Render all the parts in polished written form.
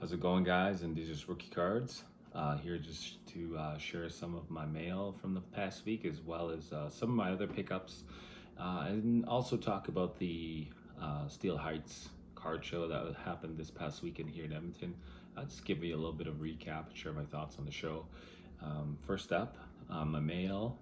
How's it going, guys? And these are rookie cards. Here just to share some of my mail from the past week, as well as some of my other pickups, and also talk about the Steele Heights card show that happened this past weekend here in Edmonton. Just give you a little bit of recap and share my thoughts on the show. First up, my mail.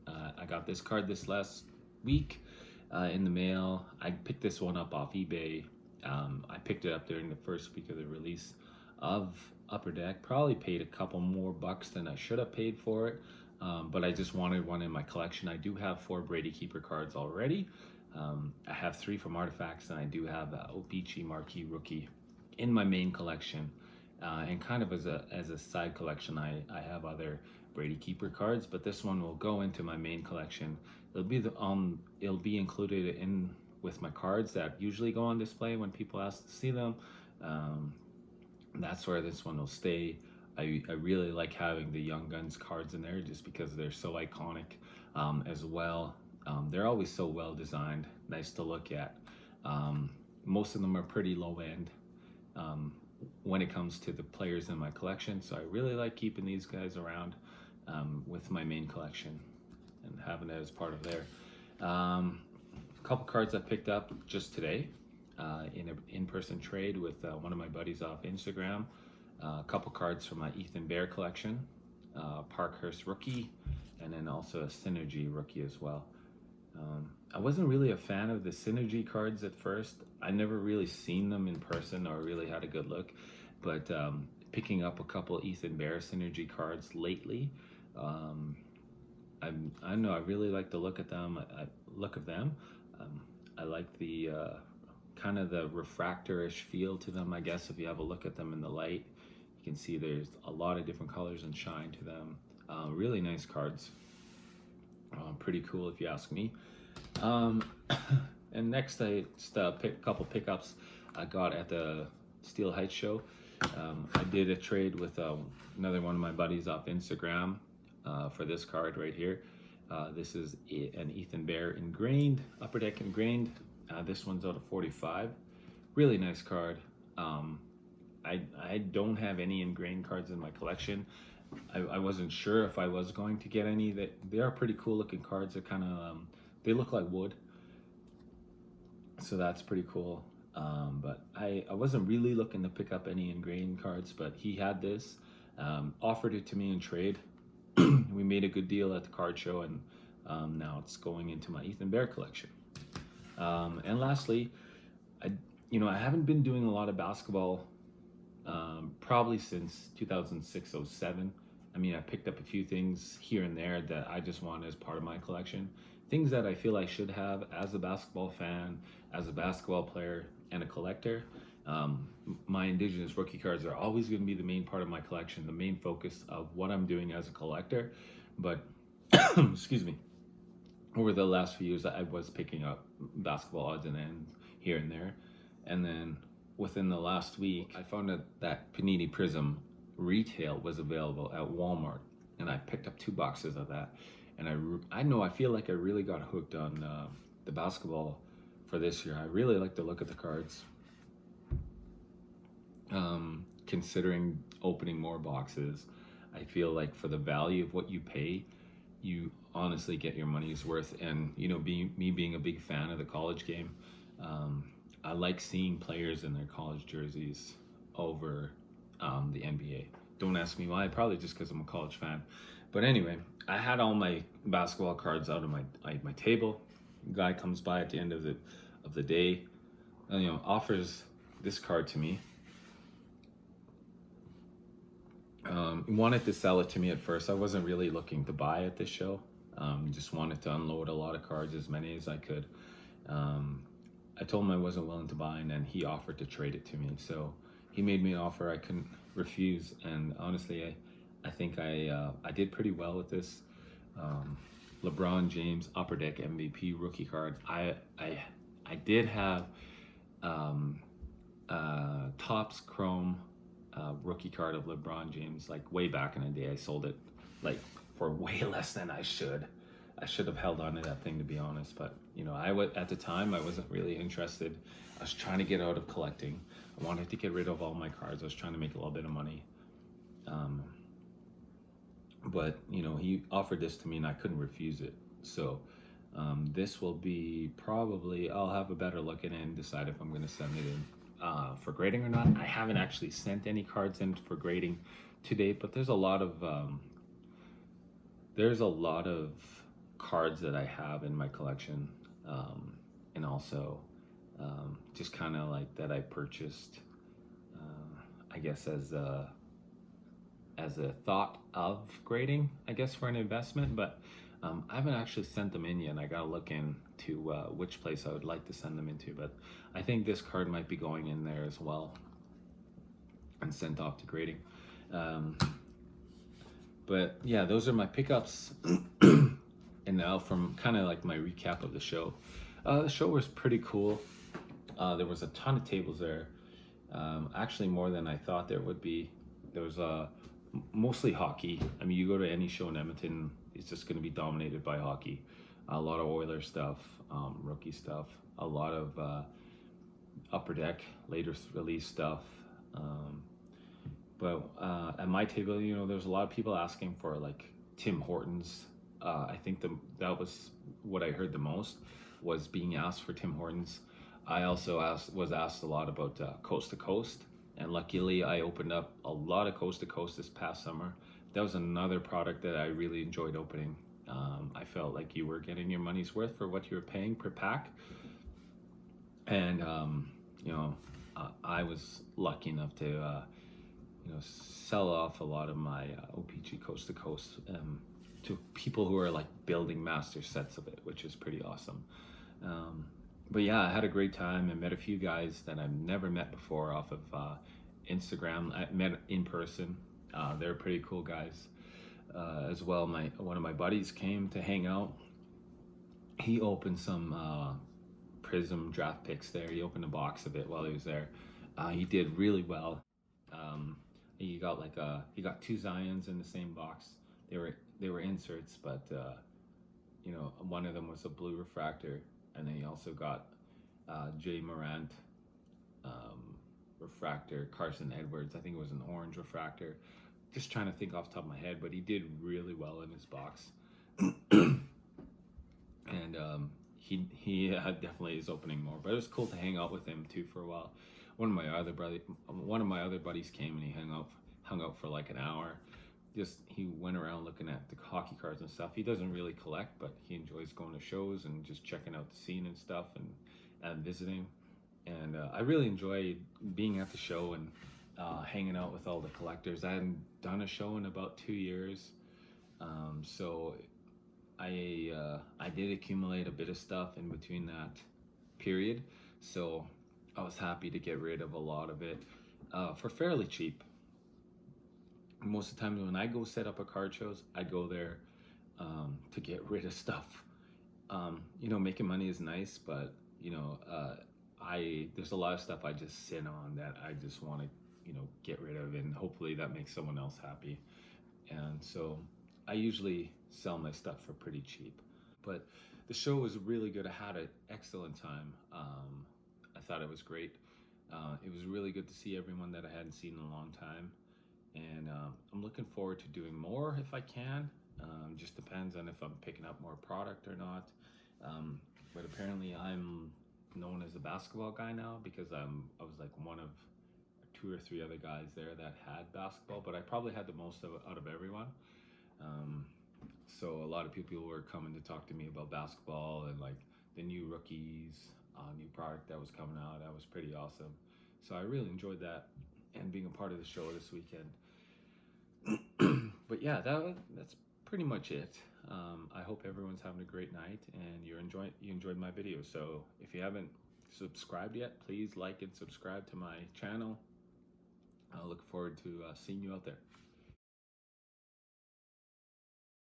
I got this card this last week in the mail. I picked this one up off eBay. I picked it up during the first week of the release of Upper Deck. Probably paid a couple more bucks than I should have paid for it, but I just wanted one in my collection. I do have 4 Brady Keeper cards already. I have 3 from Artifacts, and I do have Obichi Marquee Rookie in my main collection. And kind of as a side collection, I have other Brady Keeper cards, but this one will go into my main collection. It'll be included in with my cards that usually go on display when people ask to see them. That's where this one will stay. I really like having the Young Guns cards in there just because they're so iconic as well. They're always so well designed, nice to look at. Most of them are pretty low end when it comes to the players in my collection, so I really like keeping these guys around with my main collection and having it as part of there. A couple cards I picked up just today in an in-person trade with one of my buddies off Instagram. A couple cards from my Ethan Bear collection, Parkhurst Rookie, and then also a Synergy Rookie as well. I wasn't really a fan of the Synergy cards at first. I never really seen them in person or really had a good look, but picking up a couple Ethan Bear Synergy cards lately, I don't know, I really like the look of them. I like the kind of the refractor-ish feel to them, I guess. If you have a look at them in the light, you can see there's a lot of different colors and shine to them. Really nice cards. Pretty cool if you ask me. And next, I just a couple pickups I got at the Steele Heights show. I did a trade with another one of my buddies off Instagram for this card right here. This is an Ethan Bear ingrained, Upper Deck ingrained. This one's out of 45. Really nice card. I don't have any ingrained cards in my collection. I wasn't sure if I was going to get any. They are pretty cool looking cards. They're kind of they look like wood, so that's pretty cool. But I wasn't really looking to pick up any ingrained cards, but he had this, offered it to me in trade. We made a good deal at the card show, and now it's going into my Ethan Bear collection. And lastly, I haven't been doing a lot of basketball probably since 2006-07. I mean, I picked up a few things here and there that I just want as part of my collection. Things that I feel I should have as a basketball fan, as a basketball player, and a collector. My Indigenous rookie cards are always going to be the main part of my collection, the main focus of what I'm doing as a collector. But, excuse me, over the last few years, I was picking up basketball odds and ends here and there. And then within the last week, I found out that Panini Prism retail was available at Walmart, and I picked up 2 boxes of that. And I feel like I really got hooked on the basketball for this year. I really like to look at the cards. Considering opening more boxes, I feel like for the value of what you pay, you honestly get your money's worth. And being a big fan of the college game, I like seeing players in their college jerseys over the NBA. Don't ask me why. Probably just because I'm a college fan. But anyway, I had all my basketball cards out of my table. Guy comes by at the end of the day, and, offers this card to me. He wanted to sell it to me at first. I wasn't really looking to buy at this show. Just wanted to unload a lot of cards, as many as I could. I told him I wasn't willing to buy, and then he offered to trade it to me. So he made me an offer I couldn't refuse, and honestly, I think I did pretty well with this. LeBron James Upper Deck MVP rookie card. I did have Topps Chrome rookie card of LeBron James, like way back in the day. I sold it like for way less than I should. I should have held on to that thing, to be honest. But you know, at the time I wasn't really interested. I was trying to get out of collecting. I wanted to get rid of all my cards. I was trying to make a little bit of money. Um, but you know, he offered this to me and I couldn't refuse it. So this will be probably, I'll have a better look at it and decide if I'm going to send it in for grading or not. I haven't actually sent any cards in for grading to date, but there's a lot of cards that I have in my collection, and also just kind of like that I purchased, I guess as a thought of grading, I guess, for an investment, but I haven't actually sent them in yet. And I gotta look into which place I would like to send them into, but I think this card might be going in there as well and sent off to grading. But yeah, those are my pickups. And now from kind of like my recap of the show. The show was pretty cool. There was a ton of tables there. Actually more than I thought there would be. There was mostly hockey. I mean, you go to any show in Edmonton, it's just going to be dominated by hockey. A lot of Oilers stuff, rookie stuff, a lot of Upper Deck, later release stuff. But at my table, you know, there's a lot of people asking for like Tim Hortons. I think that was what I heard the most, was being asked for Tim Hortons. I also was asked a lot about Coast to Coast, and luckily I opened up a lot of Coast to Coast this past summer. That was another product that I really enjoyed opening. I felt like you were getting your money's worth for what you were paying per pack, and you know, I was lucky enough to you know, sell off a lot of my OPG Coast to Coast to people who are like building master sets of it, which is pretty awesome. But yeah, I had a great time. I met a few guys that I've never met before off of Instagram. I met in person. They're pretty cool guys as well. One of my buddies came to hang out. He opened some Prism draft picks there. He opened a box of it while he was there. He did really well. He got two Zions in the same box. They were inserts, but you know, one of them was a blue refractor, and then he also got Jay Morant refractor, Carson Edwards. I think it was an orange refractor. Just trying to think off the top of my head, but he did really well in his box. And he definitely is opening more. But it was cool to hang out with him too for a while. One of my other buddies came and he hung out for like an hour. He went around looking at the hockey cards and stuff. He doesn't really collect, but he enjoys going to shows and just checking out the scene and stuff and visiting. And I really enjoyed being at the show and hanging out with all the collectors. I hadn't done a show in about 2 years, so I did accumulate a bit of stuff in between that period. So I was happy to get rid of a lot of it for fairly cheap. Most of the time when I go set up a card shows, I go there to get rid of stuff. You know, making money is nice, but you know, there's a lot of stuff I just sit on that I just want to, you know, get rid of, and hopefully that makes someone else happy. And so I usually sell my stuff for pretty cheap. But the show was really good. I had an excellent time. I thought it was great. It was really good to see everyone that I hadn't seen in a long time. And I'm looking forward to doing more if I can. Just depends on if I'm picking up more product or not. But apparently I'm known as a basketball guy now, because I was like one of 2 or 3 other guys there that had basketball, but I probably had the most out of everyone. So a lot of people were coming to talk to me about basketball and like the new rookies, new product that was coming out. That was pretty awesome. So I really enjoyed that and being a part of the show this weekend. But yeah, that's pretty much it. I hope everyone's having a great night and you enjoyed my video. So if you haven't subscribed yet, please like and subscribe to my channel. I look forward to seeing you out there.